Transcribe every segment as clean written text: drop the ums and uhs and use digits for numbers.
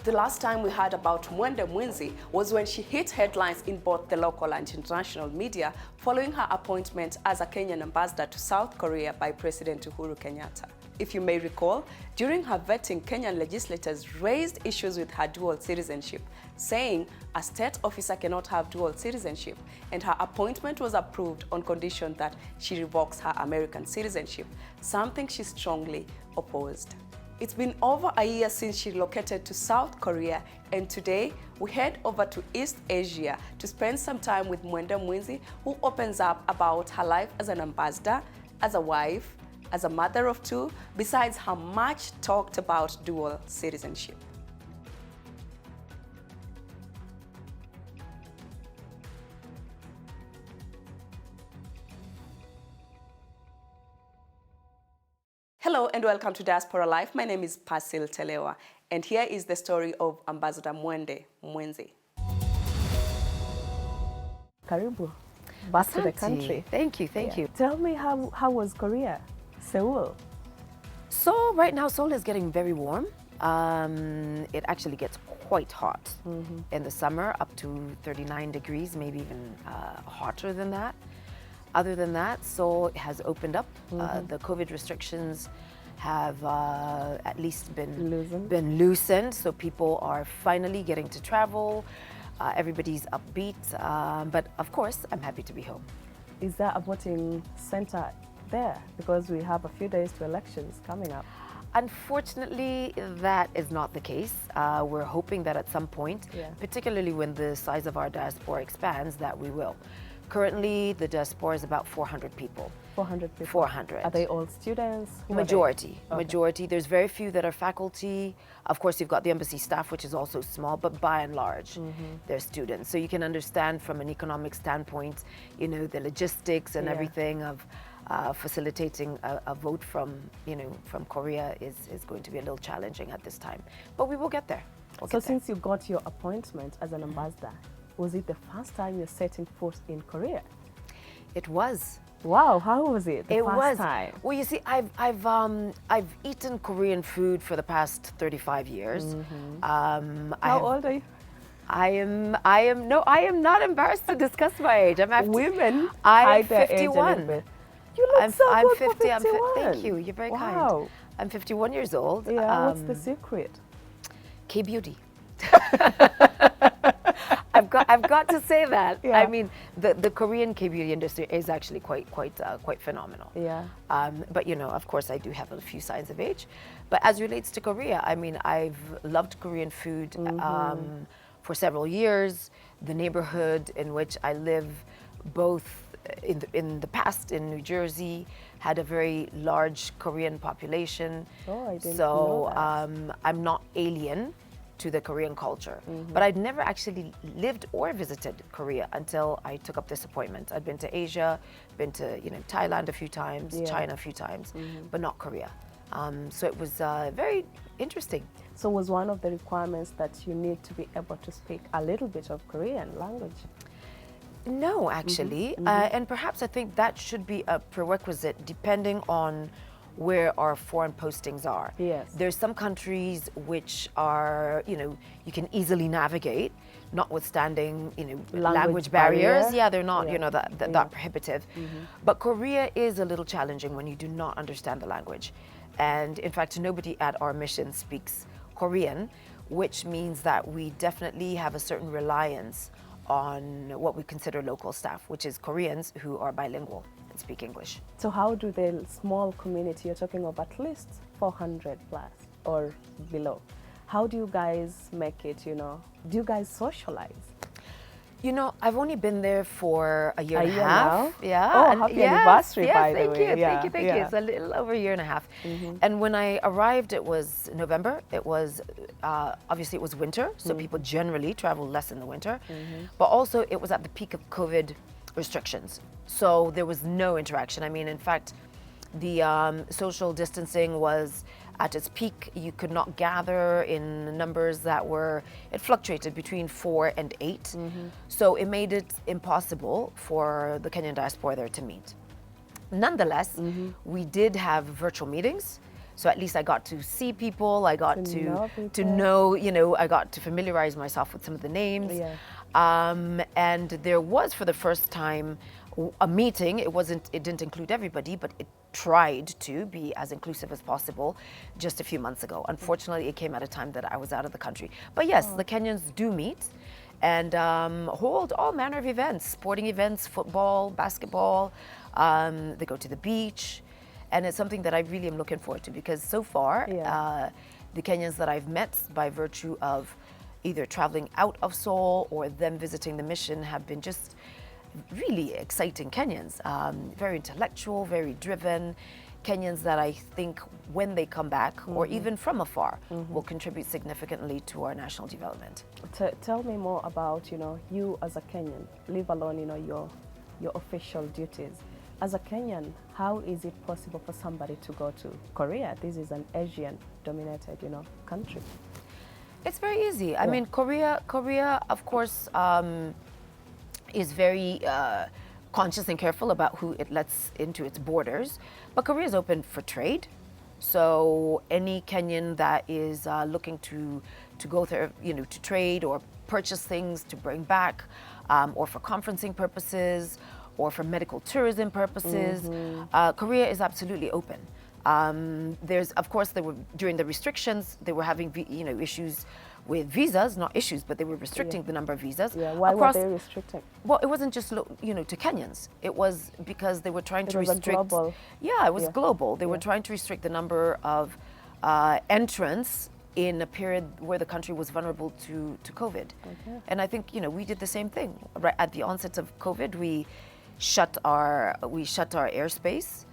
The last time we heard about Mwende Mwinzi was when she hit headlines in both the local and international media following her appointment as a Kenyan ambassador to South Korea by President Uhuru Kenyatta. If you may recall, during her vetting, Kenyan legislators raised issues with her dual citizenship, saying a state officer cannot have dual citizenship, and her appointment was approved on condition that she revokes her American citizenship, something she strongly opposed. It's been over a year since she relocated to South Korea, and today we head over to East Asia to spend some time with Mwende Mwinzi, who opens up about her life as an ambassador, as a wife, as a mother of two, besides her much talked about dual citizenship. Hello and welcome to Diaspora Life. My name is Pasil Telewa, and here is the story of Ambassador Mwende Mwinzi. Karibu, back to the country. Thank you. Tell me, how was Korea, Seoul? So right now Seoul is getting very warm. It actually gets quite hot in the summer, up to 39 degrees, maybe even hotter than that. Other than that, Seoul has opened up. The COVID restrictions have at least been loosened, so people are finally getting to travel. Everybody's upbeat, but of course, I'm happy to be home. Is there a voting center there? Because we have a few days to elections coming up. Unfortunately, that is not the case. We're hoping that at some point, particularly when the size of our diaspora expands, that we will. Currently, the diaspora is about 400 people. 400 people? 400. Are they all students? Majority. Okay. Majority. There's very few that are faculty. Of course, you've got the embassy staff, which is also small, but by and large, they're students. So you can understand from an economic standpoint, you know, the logistics and everything of facilitating a vote from Korea is going to be a little challenging at this time. But we will get there. So since you got your appointment as an ambassador, was it the first time you're setting foot in Korea? It was. Wow, how was it? It was. Time? Well, you see, I've eaten Korean food for the past 35 years. How old are you? I am not embarrassed to discuss my age. Women I'm hide their 51. age a bit. You look so good for 51. Thank you. You're very kind. I'm 51 years old. Yeah. What's the secret? K-beauty. I've got to say that. Yeah. I mean, the Korean K-beauty industry is actually quite phenomenal. Yeah. But you know, of course, I do have a few signs of age. But as relates to Korea, I mean, I've loved Korean food for several years. The neighborhood in which I live, both in the past in New Jersey, had a very large Korean population. Oh, I didn't know that. I'm not alien to the Korean culture. But I'd never actually lived or visited Korea until I took up this appointment. I'd been to Asia, been to Thailand a few times, China a few times, but not Korea. So it was very interesting. So was one of the requirements that you need to be able to speak a little bit of Korean language? No, actually. And perhaps I think that should be a prerequisite depending on where our foreign postings are. Yes. There's some countries which are, you can easily navigate, notwithstanding, language barriers. Yeah, they're not, that prohibitive. But Korea is a little challenging when you do not understand the language. And in fact, nobody at our mission speaks Korean, which means that we definitely have a certain reliance on what we consider local staff, which is Koreans who are bilingual and speak English. So how do the small community, you're talking of at least 400 plus or below, how do you guys make it, do you guys socialize? I've only been there for a year and a half. Now? Yeah. Oh, happy anniversary, by the way. Thank you. It's a little over a year and a half. And when I arrived, it was November. It was, obviously it was winter, so people generally travel less in the winter. But also it was at the peak of COVID restrictions. So there was no interaction. I mean, in fact, the social distancing was at its peak. You could not gather in numbers that it fluctuated between 4 and 8. So it made it impossible for the Kenyan diaspora there to meet. Nonetheless, we did have virtual meetings. So at least I got to see people, I got know to people. know, you know, I got to familiarize myself with some of the names. Yeah. And there was, for the first time, a meeting. It didn't include everybody, but it tried to be as inclusive as possible just a few months ago. Unfortunately, it came at a time that I was out of the country. But yes, the Kenyans do meet and hold all manner of events, sporting events, football, basketball. They go to the beach. And it's something that I really am looking forward to, because so far, the Kenyans that I've met, by virtue of either traveling out of Seoul or them visiting the mission, have been just really exciting Kenyans. Very intellectual, very driven Kenyans that I think when they come back, or even from afar, will contribute significantly to our national development. Tell me more about, you know, you as a Kenyan, leave alone, you know, your official duties. As a Kenyan, how is it possible for somebody to go to Korea? This is an Asian-dominated, you know, country. It's very easy. I mean, Korea, of course, is very conscious and careful about who it lets into its borders. But Korea is open for trade. So any Kenyan that is looking to go there, you know, to trade or purchase things to bring back, or for conferencing purposes, or for medical tourism purposes, Korea is absolutely open. There's, of course, during the restrictions, they were having, you know, issues with visas, not issues, but they were restricting the number of visas. Yeah, why were they restricting? Well, it wasn't just, you know, to Kenyans. It was because they were trying to restrict. Global. Yeah, it was global. They were trying to restrict the number of entrants in a period where the country was vulnerable to COVID. Okay. And I think, you know, we did the same thing. Right at the onset of COVID, we shut our airspace.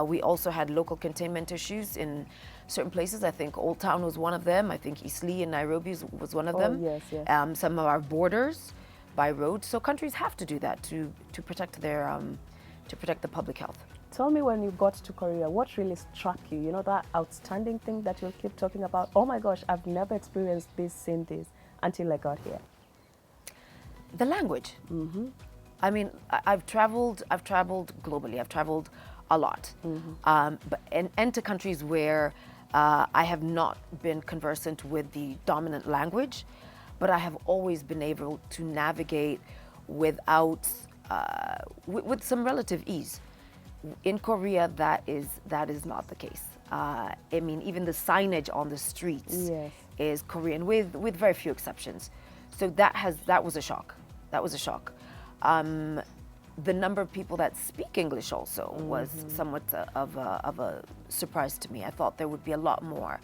We also had local containment issues in certain places. I think Old Town was one of them. I think Eastleigh in Nairobi was one of them. Yes, yes. Some of our borders by road. So countries have to do that to protect their to protect the public health. Tell me, when you got to Korea, what really struck you? You know, that outstanding thing that you'll keep talking about? Oh my gosh, I've never experienced this, seen this until I got here. The language. I mean, I've traveled globally. I've traveled a lot, but and to countries where I have not been conversant with the dominant language, but I have always been able to navigate without with some relative ease. In Korea, that is not the case. I mean, even the signage on the streets is Korean, with very few exceptions. So that was a shock. That was a shock. The number of people that speak English also was somewhat of a surprise to me. I thought there would be a lot more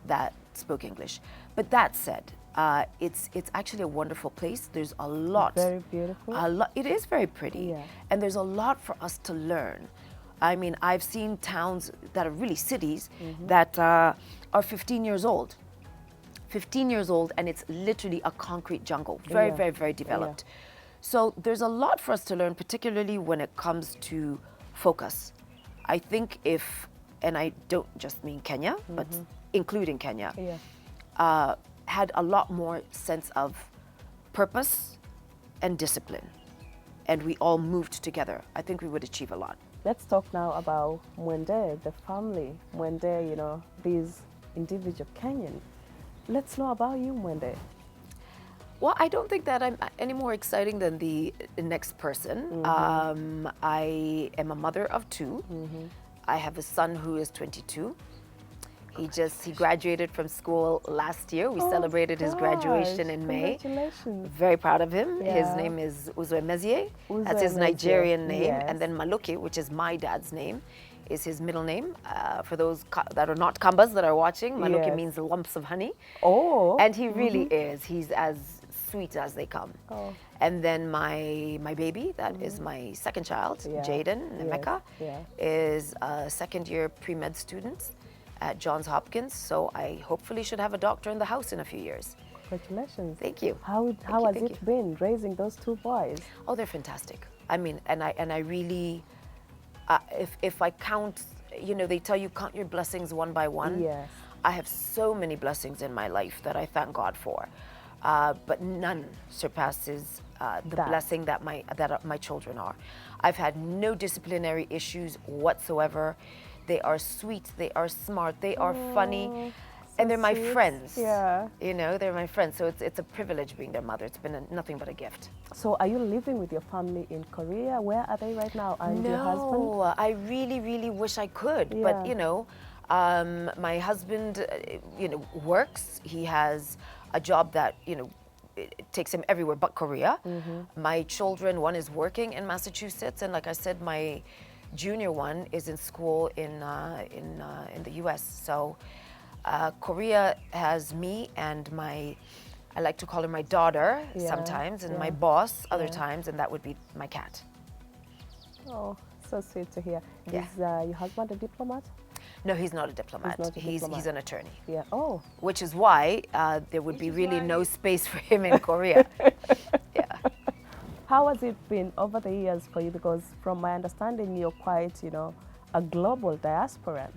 that spoke English. But that said, it's actually a wonderful place. There's a lot. Very beautiful. It is very pretty. Yeah. And there's a lot for us to learn. I mean, I've seen towns that are really cities that are 15 years old. 15 years old, and it's literally a concrete jungle. Very, very, very developed. Yeah. So there's a lot for us to learn, particularly when it comes to focus. I think and I don't just mean Kenya, but including Kenya, had a lot more sense of purpose and discipline, and we all moved together. I think we would achieve a lot. Let's talk now about Mwende, the family. Mwende, you know, these individual Kenyans. Let's know about you, Mwende. Well, I don't think that I'm any more exciting than the next person. I am a mother of two. I have a son who is 22. He graduated from school last year. We celebrated his graduation in May. Congratulations. Very proud of him. Yeah. His name is Uzwemezie. That's his Nigerian name. And then Maluki, which is my dad's name, is his middle name. For those that are not Kambas that are watching, Maluki means lumps of honey. Oh. And he really is. He's as sweet as they come. And then my baby, that is my second child, Jaden Nemeka, is a second-year pre-med student at Johns Hopkins. So I hopefully should have a doctor in the house in a few years. Congratulations. Thank you. How has it been raising those two boys? Oh, they're fantastic. I mean, and I really, if I count, you know, they tell you count your blessings one by one. Yes. I have so many blessings in my life that I thank God for, but none surpasses the blessing that my children are. I've had no disciplinary issues whatsoever. They are sweet, they are smart, they are funny, So and they're my sweet. friends. Yeah. You know, they're my friends. So it's a privilege being their mother. It's been nothing but a gift. So are you living with your family in Korea? Where are they right now? And your husband? No, I really, really wish I could. Yeah. But, you know, my husband, you know, works. He has a job that, you know, it takes him everywhere but Korea. My children, one is working in Massachusetts, and like I said, my junior one is in school in the U.S. So Korea has me and my, I like to call her my daughter Yeah, sometimes, and my yeah, boss other yeah. times, and that would be my cat. Oh, so sweet to hear. Yeah. Is your husband a diplomat? No, he's not a diplomat. not a He's diplomat. an attorney, Yeah. Oh, which is why there would be really no space for him in Korea. Yeah. how has it been over the years for you? Because from my understanding, you're quite, a global diasporan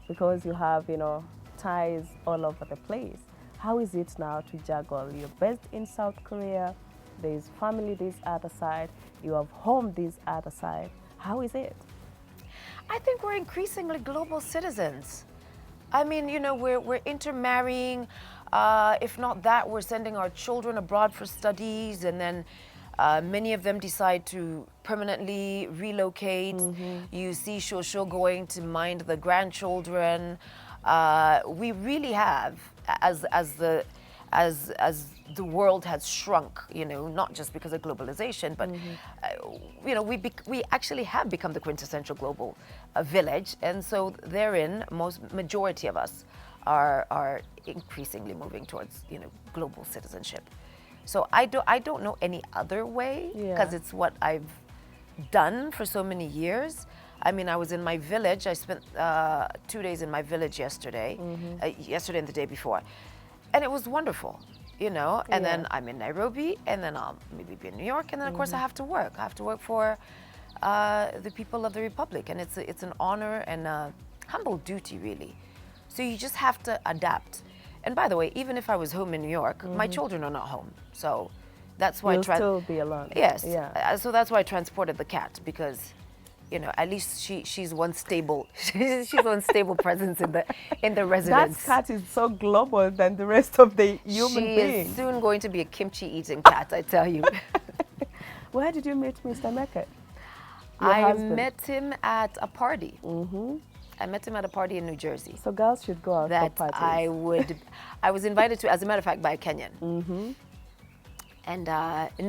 because you have, ties all over the place. How is it now to juggle? You're based in South Korea, there's family this other side, you have home this other side. How is it? I think we're increasingly global citizens. I mean, you know, we're intermarrying. If not that, we're sending our children abroad for studies, and then many of them decide to permanently relocate. You see Shosho going to mind the grandchildren. We really have, as the world has shrunk, you know, not just because of globalization, but you know, we actually have become the quintessential global village, and so therein, majority of us are increasingly moving towards, you know, global citizenship. So I don't know any other way, because Yeah. it's what I've done for so many years. I mean, I was in my village. I spent 2 days in my village yesterday, yesterday and the day before, and it was wonderful, you know. And then I'm in Nairobi, and then I'll maybe be in New York, and then of course I have to work. I have to work for the people of the Republic, and it's an honor and a humble duty, really. So you just have to adapt. And by the way, even if I was home in New York, my children are not home, so that's why You'll still be alone. Yes. Yeah. So that's why I transported the cat, because, you know, at least she's one stable she's one stable presence in the residence. That cat is so global than the rest of the human She beings. is soon going to be a kimchi eating cat, I tell you. Where did you meet Mr. Meket? I met him at a party. I met him at a party in New Jersey. So girls should go out That for parties. I was invited to, as a matter of fact, by a Kenyan. And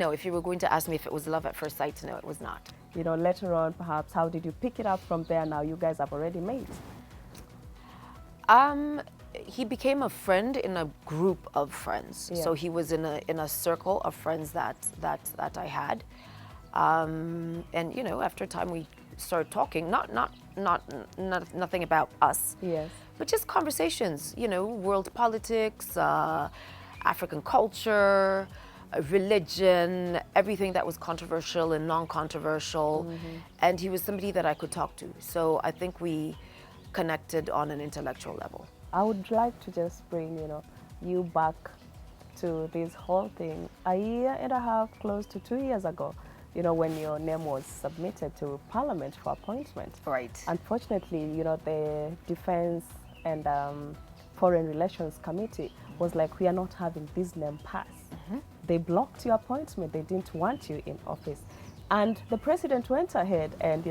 no, if you were going to ask me if it was love at first sight, no, it was not. You know, later on, perhaps, how did you pick it up from there? Now you guys have already met. He became a friend in a group of friends. Yeah. So he was in a circle of friends that I had. And you know, after a time we started talking, nothing about us. Yes. But just conversations, you know, world politics, African culture, religion, everything that was controversial and non-controversial. And he was somebody that I could talk to. So I think we connected on an intellectual level. I would like to just bring, you back to this whole thing. A year and a half, close to 2 years ago, when your name was submitted to Parliament for appointment. Right. Unfortunately, the Defense and Foreign Relations Committee was like, we are not having this name pass. They blocked your appointment. They didn't want you in office. And the president went ahead and,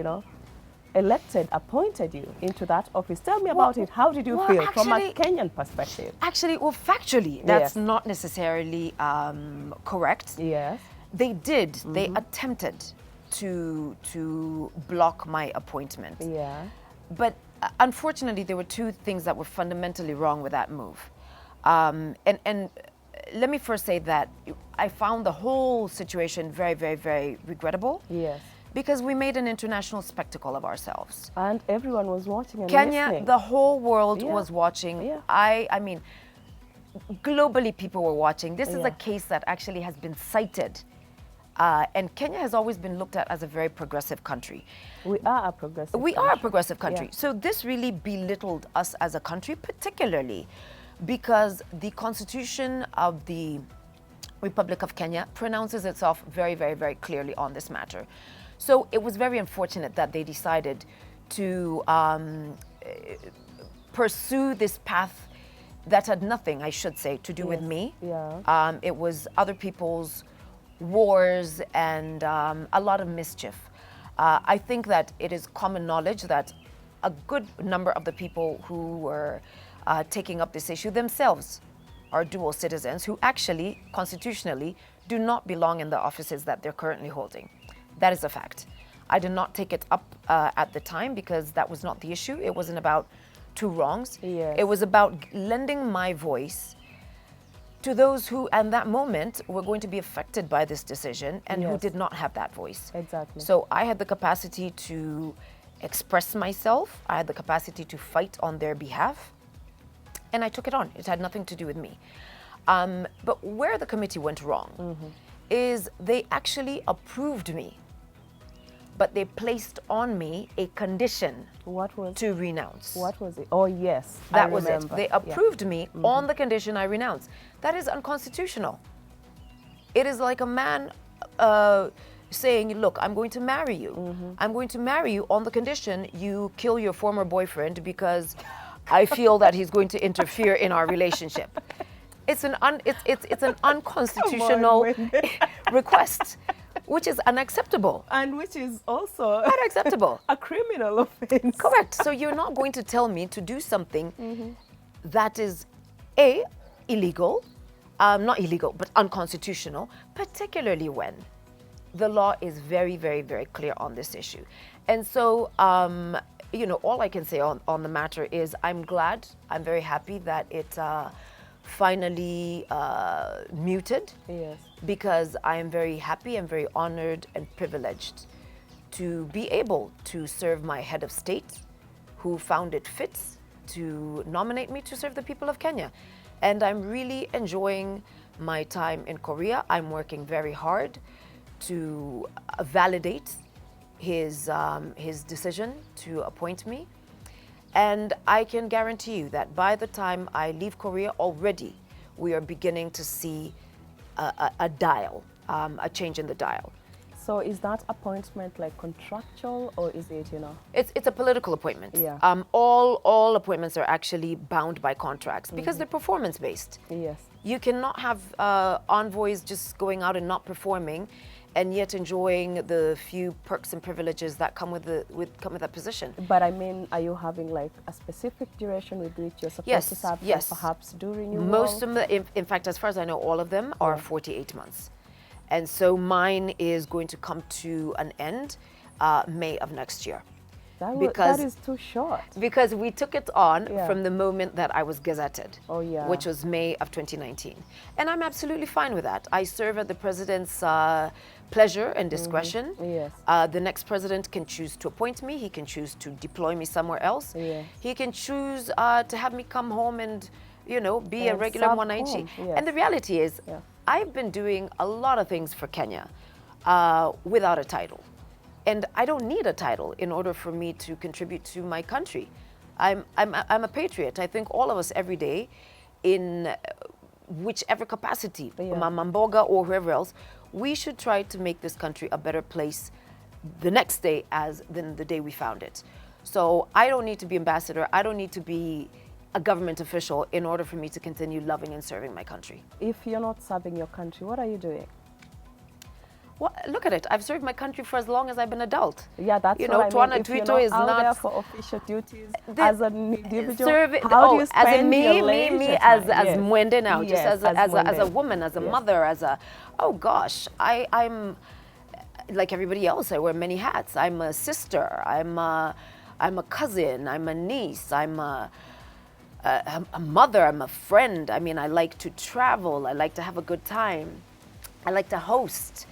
appointed you into that office. Tell me about it. How did you feel from a Kenyan perspective? Actually, well, factually, that's not necessarily correct. Yes. They did. They attempted to block my appointment. Yeah. But unfortunately, there were two things that were fundamentally wrong with that move. And let me first say that I found the whole situation very, very, very regrettable. Yes. Because we made an international spectacle of ourselves. And everyone was watching and Kenya, listening. the whole world was watching. Yeah. I mean, globally people were watching. This is Yeah. a case that actually has been cited. And Kenya has always been looked at as a very progressive country. We are a progressive We country. are a progressive country. Yeah. So this really belittled us as a country, particularly because the Constitution of the Republic of Kenya pronounces itself very, very, very clearly on this matter. So it was very unfortunate that they decided to pursue this path that had nothing, I should say, to do with me. Yeah. It was other people's wars and a lot of mischief. I think that it is common knowledge that a good number of the people who were taking up this issue themselves are dual citizens who actually, constitutionally, do not belong in the offices that they're currently holding. That is a fact. I did not take it up at the time because that was not the issue. It wasn't about two wrongs. Yes. It was about lending my voice to those who, at that moment, were going to be affected by this decision and who Yes. did not have that voice. Exactly. So I had the capacity to express myself. I had the capacity to fight on their behalf. And I took it on. It had nothing to do with me. But where the committee went wrong is they actually approved me, but they placed on me a condition What was to renounce. What was it? Oh yes, That I was it. remember. They Yeah. approved me on the condition I renounce. That is unconstitutional. It is like a man saying, look, I'm going to marry you. I'm going to marry you on the condition you kill your former boyfriend because I feel that he's going to interfere in our relationship. It's an unconstitutional request, which is unacceptable. And which is also Unacceptable. a criminal offense. Correct. So you're not going to tell me to do something that is A, illegal, not illegal, but unconstitutional, particularly when the law is very, very, very clear on this issue. And so, you know, all I can say on the matter is I'm glad, I'm very happy that it finally muted. Yes. Because I am very happy and very honored and privileged to be able to serve my head of state, who found it fit to nominate me to serve the people of Kenya. And I'm really enjoying my time in Korea. I'm working very hard to validate his decision to appoint me. And I can guarantee you that by the time I leave Korea, already we are beginning to see a dial, a change in the dial. So is that appointment like contractual or is it, you know? It's a political appointment. Yeah. All appointments are actually bound by contracts because they're performance based. Yes. You cannot have envoys just going out and not performing, and yet enjoying the few perks and privileges that come with that position. But I mean, are you having like a specific duration with which you're supposed to serve? Yes. And perhaps do renewal? Most of them, in fact, as far as I know, all of them are 48 months. And so mine is going to come to an end May of next year. That is too short. Because we took it on Yeah. from the moment that I was gazetted, Oh, yeah. which was May of 2019. And I'm absolutely fine with that. I serve at the president's pleasure and discretion. Yes. The next president can choose to appoint me. He can choose to deploy me somewhere else. Yeah. He can choose to have me come home and, you know, be a And regular serve 190. home, yes. And the reality is, Yeah. I've been doing a lot of things for Kenya without a title. And I don't need a title in order for me to contribute to my country. I'm a patriot. I think all of us every day, in whichever capacity, Yeah. Mamboga or whoever else, we should try to make this country a better place the next day than the day we found it. So I don't need to be ambassador. I don't need to be a government official in order for me to continue loving and serving my country. If you're not serving your country, what are you doing? Well, look at it. I've served my country for as long as I've been adult. Yeah, that's you what know, I Tuana mean. If Twito you're is not out not there for official duties The- as an individual. serve it- how do you as spend in me, your me, leisure as time? Yes. Mwende now, just Yes, as a Mwende. woman, as a Yes. mother, oh gosh, I'm like everybody else. I wear many hats. I'm a sister. I'm a cousin. I'm a niece. I'm a mother. I'm a friend. I mean, I like to travel. I like to have a good time. I like to host.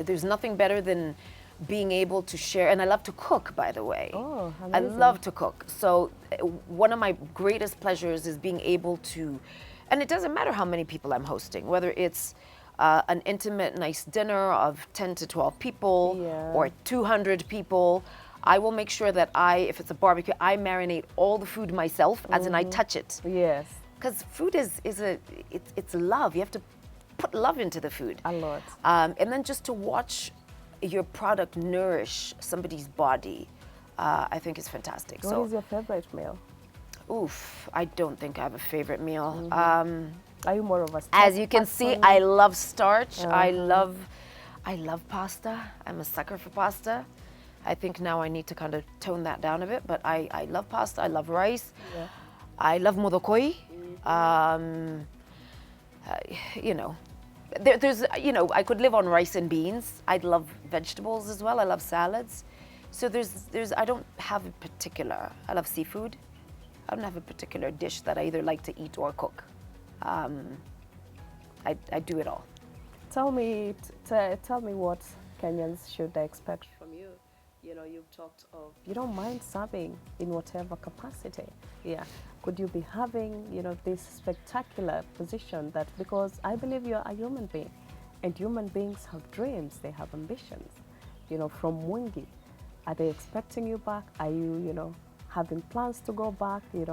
There's nothing better than being able to share, and I love to cook, by the way. Oh, I amazing. love to cook. So one of my greatest pleasures is being able to, and it doesn't matter how many people I'm hosting, whether it's an intimate, nice dinner of 10 to 12 people Yeah. or 200 people. I will make sure that if it's a barbecue, I marinate all the food myself, as in I touch it. Yes, Because food it's love. You have to put love into the food. a lot. And then just to watch your product nourish somebody's body I think is fantastic. What is your favorite meal? Oof, I don't think I have a favorite meal. Are you more of a As you can see, I love starch. I love pasta. I'm a sucker for pasta. I think now I need to kind of tone that down a bit, but I love pasta. I love rice. Yeah. I love modokoi. You know, there's, you know, I could live on rice and beans. I love vegetables as well. I love salads. So there's, I don't have a particular, I love seafood. I don't have a particular dish that I either like to eat or cook. I do it all. Tell me what Kenyans should expect from you. You know, you've talked of, you don't mind serving in whatever capacity. Yeah. Could you be having, you know, this spectacular position that, because I believe you're a human being and human beings have dreams, they have ambitions. You know, from Mwingi, are they expecting you back? Are you, you know, having plans to go back? You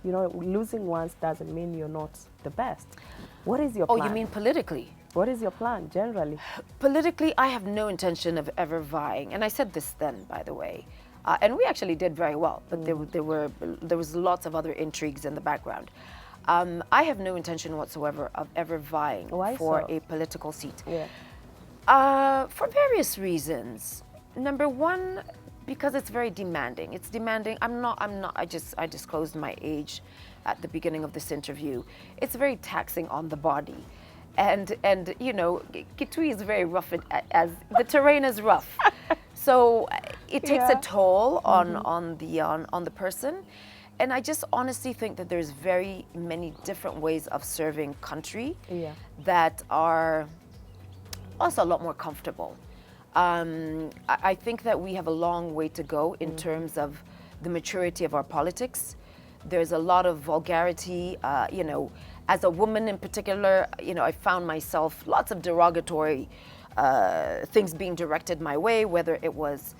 know, losing once doesn't mean you're not the best. What is your plan? Oh, you mean politically? What is your plan generally? Politically, I have no intention of ever vying. And I said this then, by the way. And we actually did very well, but there was lots of other intrigues in the background. I have no intention whatsoever of ever vying for a political seat. Yeah. For various reasons. Number one, because it's very demanding. It's demanding. I disclosed my age at the beginning of this interview. It's very taxing on the body. And you know, Kitui is very rough, as the terrain is rough. So it takes a toll on the person. And I just honestly think that there's very many different ways of serving country that are also a lot more comfortable. I think that we have a long way to go in terms of the maturity of our politics. There's a lot of vulgarity, you know, as a woman in particular, you know, I found myself lots of derogatory things being directed my way, whether it was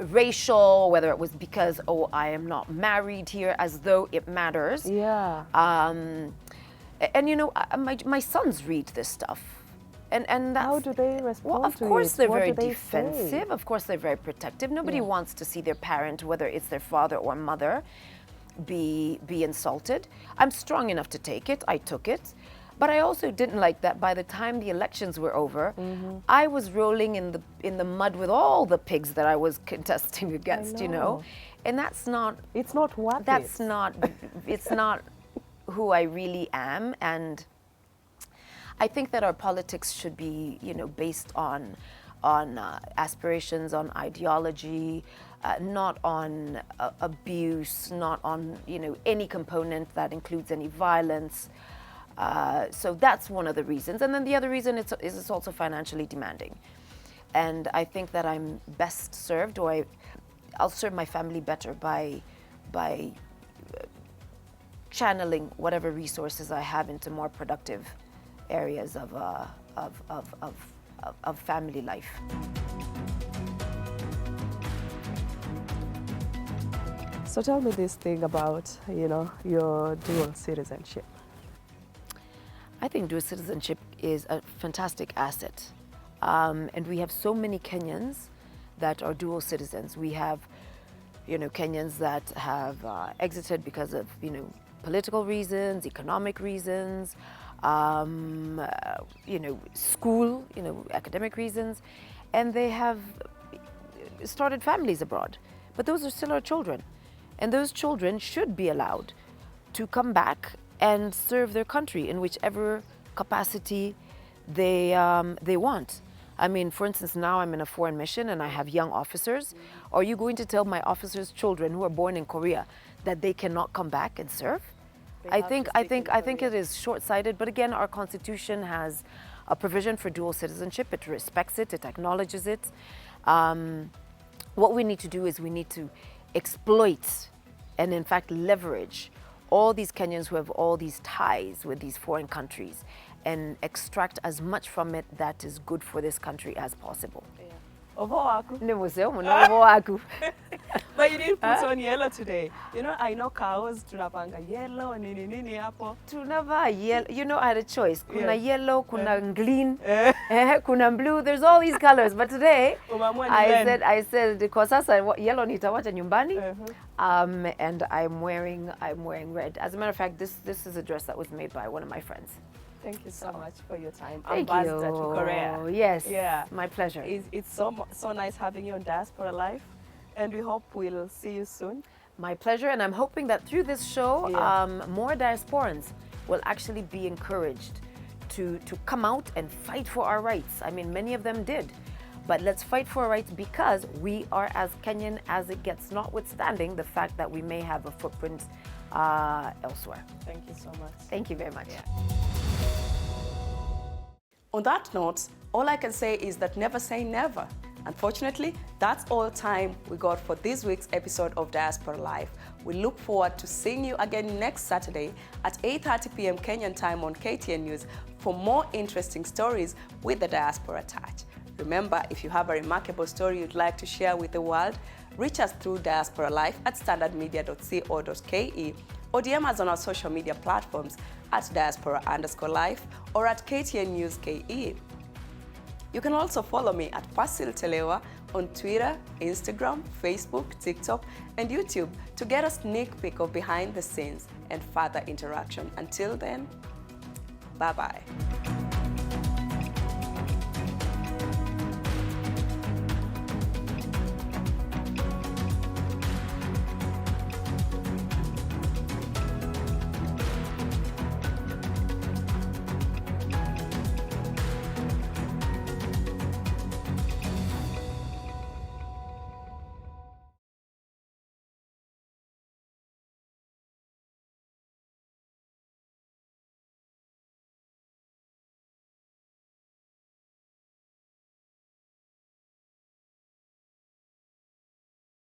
racial, whether it was because, oh, I am not married here, as though it matters. Yeah. And you know, my sons read this stuff. And that's, how do they respond well, of to course it? they're What very do they defensive. say? Of course they're very protective. Nobody wants to see their parent, whether it's their father or mother, be insulted. I'm strong enough to take it. I took it. But I also didn't like that by the time the elections were over, I was rolling in the mud with all the pigs that I was contesting against, you know. And that's not, it's not what that's not, it's not who I really am. And I think that our politics should be, you know, based on aspirations, on ideology, not on abuse, not on, you know, any component that includes any violence. So that's one of the reasons. And then the other reason is it's also financially demanding. And I think that I'm best served, or I'll serve my family better by channeling whatever resources I have into more productive areas of family life. So tell me this thing about, you know, your dual citizenship. I think dual citizenship is a fantastic asset. And we have so many Kenyans that are dual citizens. We have, you know, Kenyans that have exited because of, you know, political reasons, economic reasons, you know, school, you know, academic reasons, and they have started families abroad. But those are still our children. And those children should be allowed to come back and serve their country in whichever capacity they want. I mean, for instance, now I'm in a foreign mission and I have young officers. Are you going to tell my officers' children who are born in Korea that they cannot come back and serve? I think it is short-sighted. But again, our constitution has a provision for dual citizenship. It respects it. It acknowledges it. What we need to do is we need to exploit and, in fact, leverage all these Kenyans who have all these ties with these foreign countries and extract as much from it that is good for this country as possible. Yeah. Ovoaku. But you didn't put on yellow today. You know, I know cows tunapanga yellow nini nini hapo. Tunavaa yellow. You know, I had a choice. Kuna Yes. yellow, kuna green, kuna blue. There's all these colors. But today, I said, kwa sasa yellow nitawacha nyumbani. And I'm wearing red. As a matter of fact, this is a dress that was made by one of my friends. Thank you so much for your time. Thank Ambassador you. to Korea. Yes. Yeah. My pleasure. It's so nice having you on Diaspora Life, and we hope we'll see you soon. My pleasure, and I'm hoping that through this show, more diasporans will actually be encouraged to come out and fight for our rights. I mean, many of them did. But let's fight for our rights because we are as Kenyan as it gets, notwithstanding the fact that we may have a footprint elsewhere. Thank you so much. Thank you very much. On that note, all I can say is that never say never. Unfortunately, that's all time we got for this week's episode of Diaspora Live. We look forward to seeing you again next Saturday at 8:30 p.m. Kenyan time on KTN News for more interesting stories with the diaspora touch. Remember, if you have a remarkable story you'd like to share with the world, reach us through Diaspora Live at standardmedia.co.ke or DM us on our social media platforms at diaspora_life or at KTN News KE. You can also follow me at Fasil Telewa on Twitter, Instagram, Facebook, TikTok, and YouTube to get a sneak peek of behind the scenes and further interaction. Until then, bye-bye.